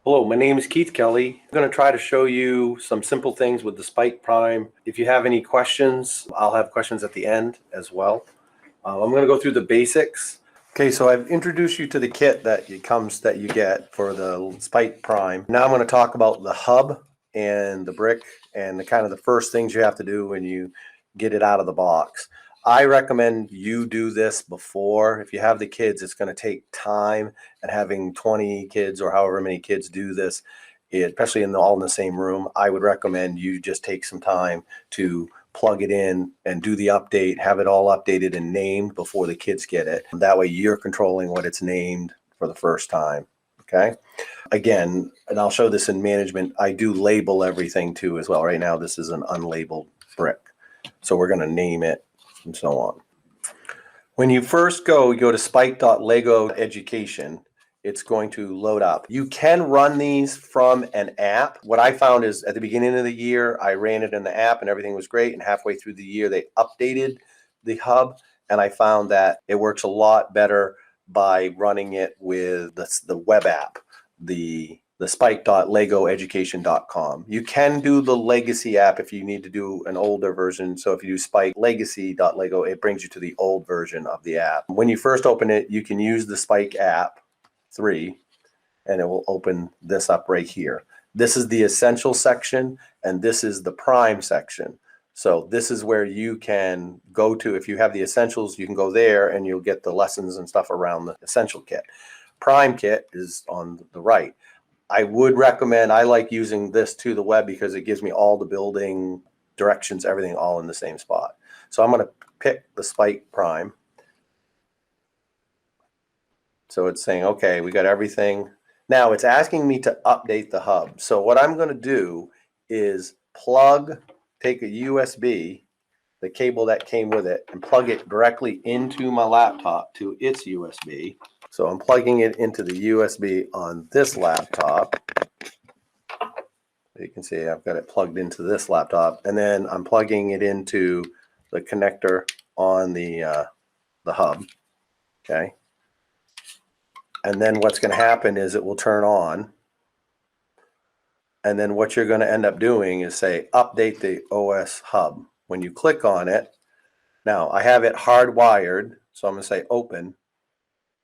Hello, my name is Keith Kelly. I'm going to try to show you some simple things with the Spike Prime. If you have any questions, I'll have questions at the end as well. I'm going to go through the basics. Okay, so I've introduced you to the kit that you get for the Spike Prime. Now I'm going to talk about the hub and the brick and the first things you have to do when you get it out of the box. I recommend you do this before. If you have the kids, it's going to take time, and having 20 kids or however many kids do this, especially all in the same room, I would recommend you just take some time to plug it in and do the update, have it all updated and named before the kids get it. That way you're controlling what it's named for the first time. Okay. Again, and I'll show this in management, I do label everything too as well. Right now, this is an unlabeled brick. So we're going to name it and so on. When you first you go to spike.lego education, it's going to load up. You can run these from an app. What I found is at the beginning of the year, I ran it in the app and everything was great. And halfway through the year, they updated the hub. And I found that it works a lot better by running it with the web app, the spike.legoeducation.com. You can do the legacy app if you need to do an older version. So if you do spike legacy.lego, it brings you to the old version of the app. When you first open it, you can use the Spike app 3 and it will open this up right here. This is the essential section and this is the prime section. So this is where you can go to. If you have the essentials, you can go there and you'll get the lessons and stuff around the essential kit. Prime kit is on the right. I would recommend, I like using this to the web because it gives me all the building directions, everything all in the same spot. So I'm going to pick the Spike Prime. So it's saying, okay, we got everything. Now it's asking me to update the hub. So what I'm going to do is take a USB, the cable that came with it, and plug it directly into my laptop to its USB. So I'm plugging it into the USB on this laptop. You can see I've got it plugged into this laptop, and then I'm plugging it into the connector on the hub. Okay. And then what's going to happen is it will turn on. And then what you're going to end up doing is say, update the OS hub. When you click on it, now I have it hardwired. So I'm going to say open.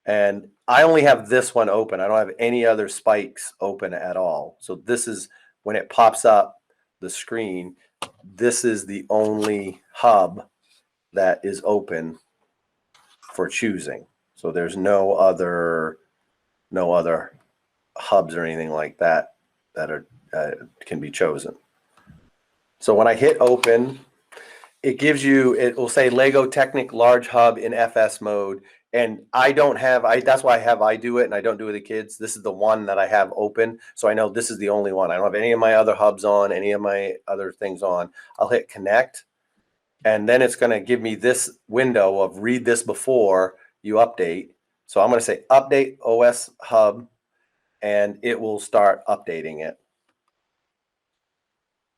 And I only have this one open. I don't have any other spikes open at all. So this is when it pops up the screen, this is the only hub that is open for choosing. So there's no other hubs or anything like that are can be chosen. So when I hit open, it will say Lego Technic Large Hub in FS mode. And that's why I do it and I don't do it with the kids. This is the one that I have open. So I know this is the only one. I don't have any of my other hubs on, any of my other things on. I'll hit connect. And then it's going to give me this window of read this before you update. So I'm going to say update OS hub and it will start updating it.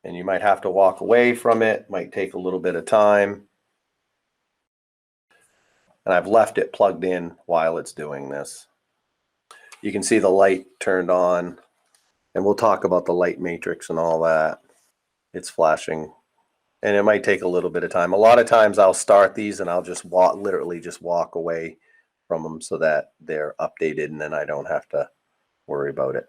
And you might have to walk away from it. Might take a little bit of time. And I've left it plugged in while it's doing this. You can see the light turned on, and we'll talk about the light matrix and all that. It's flashing, and it might take a little bit of time. A lot of times I'll start these and I'll just literally just walk away from them so that they're updated, and then I don't have to worry about it.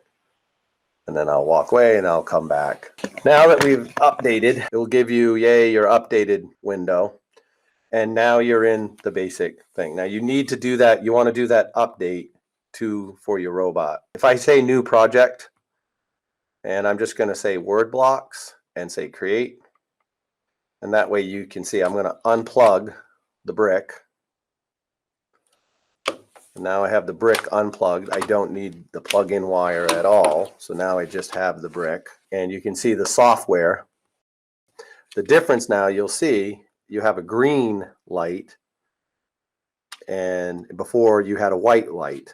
And then I'll walk away and I'll come back. Now that we've updated, it will give you, yay, your updated window. And now you're in the basic thing. Now you need to do that. You want to do that update for your robot. If I say new project, and I'm just going to say word blocks and say create. And that way you can see I'm going to unplug the brick. And now I have the brick unplugged. I don't need the plug-in wire at all. So now I just have the brick. And you can see the software. The difference now you'll see, you have a green light and before you had a white light.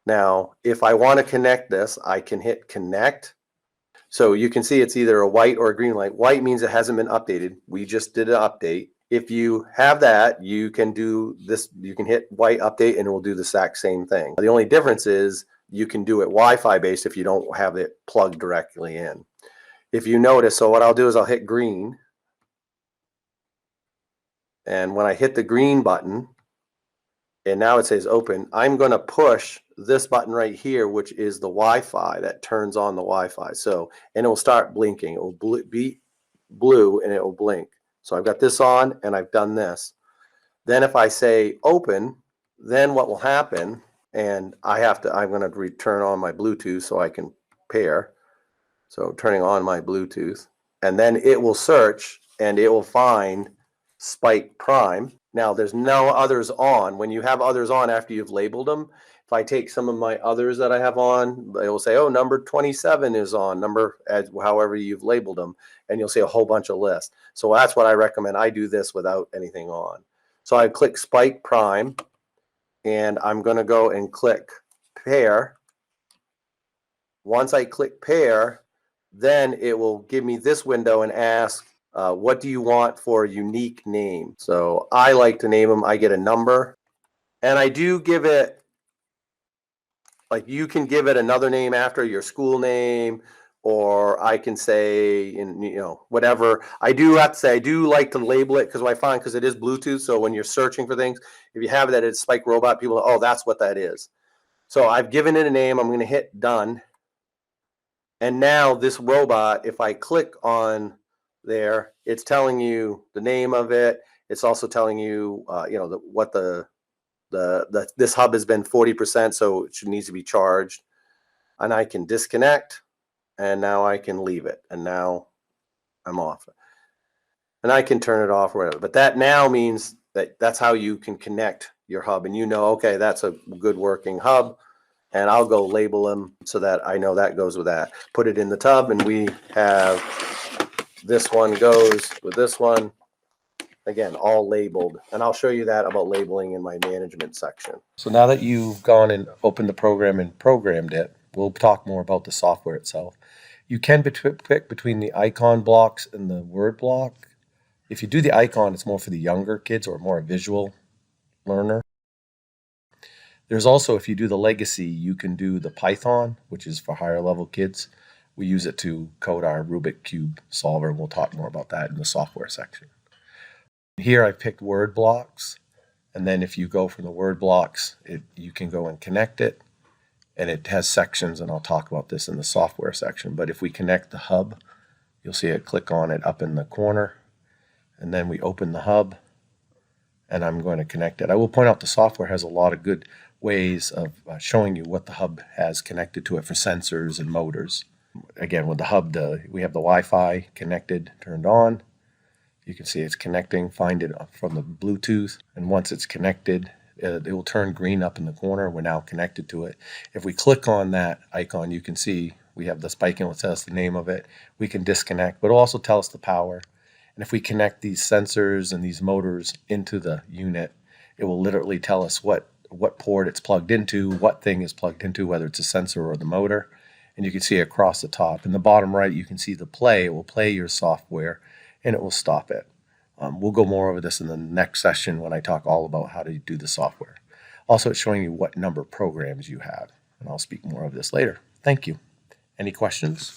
Now, if I want to connect this, I can hit connect. So you can see it's either a white or a green light. White means it hasn't been updated. We just did an update. If you have that, you can do this. You can hit white update and it will do the exact same thing. The only difference is you can do it Wi-Fi based if you don't have it plugged directly in. If you notice, so what I'll do is I'll hit green. And when I hit the green button, and now it says open, I'm going to push this button right here, which is the Wi-Fi that turns on the Wi-Fi. So, and it will start blinking. It will be blue and it will blink. So I've got this on and I've done this. Then if I say open, then what will happen, and I'm going to turn on my Bluetooth so I can pair. So turning on my Bluetooth, and then it will search and it will find Spike Prime. Now there's no others on. When you have others on after you've labeled them, if I take some of my others that I have on, it will say, oh, number 27 is on, however you've labeled them, and you'll see a whole bunch of lists. So that's what I recommend. I do this without anything on. So I click Spike Prime, and I'm going to go and click pair. Once I click pair, then it will give me this window and ask, what do you want for a unique name? So I like to name them. I get a number, and I do give it, like, you can give it another name after your school name, or I can say, whatever. I do have to say, I do like to label it because because it is Bluetooth. So when you're searching for things, if you have that, it's Spike Robot, people know, oh, that's what that is. So I've given it a name. I'm going to hit done. And now this robot, if I click on there, it's telling you the name of it. It's also telling you, this hub has been 40%, so it needs to be charged. And I can disconnect, and now I can leave it, and now I'm off. And I can turn it off or whatever. But that now means that's how you can connect your hub, and okay, that's a good working hub. And I'll go label them so that I know that goes with that. Put it in the tub, and we have this one goes with this one. Again, all labeled. And I'll show you that about labeling in my management section. So now that you've gone and opened the program and programmed it, we'll talk more about the software itself. You can pick between the icon blocks and the word block. If you do the icon, it's more for the younger kids or more a visual learner. There's also, if you do the legacy, you can do the Python, which is for higher level kids. We use it to code our Rubik Cube solver. We'll talk more about that in the software section. Here I picked word blocks. And then if you go from the word blocks, you can go and connect it. And it has sections, and I'll talk about this in the software section. But if we connect the hub, you'll see it, click on it up in the corner. And then we open the hub, and I'm going to connect it. I will point out the software has a lot of good ways of showing you what the hub has connected to it for sensors and motors. Again, with the hub, we have the Wi-Fi connected, turned on. You can see it's connecting, find it from the Bluetooth, and once it's connected, it will turn green up in the corner. We're now connected to it. If we click on that icon, you can see we have the spike, and it will tell us the name of it. We can disconnect, but it'll also tell us the power. And if we connect these sensors and these motors into the unit, it will literally tell us what port it's plugged into, what thing is plugged into, whether it's a sensor or the motor. And you can see across the top. In the bottom right, you can see the play. It will play your software, and it will stop it. We'll go more over this in the next session when I talk all about how to do the software. Also, it's showing you what number of programs you have, and I'll speak more of this later. Thank you. Any questions?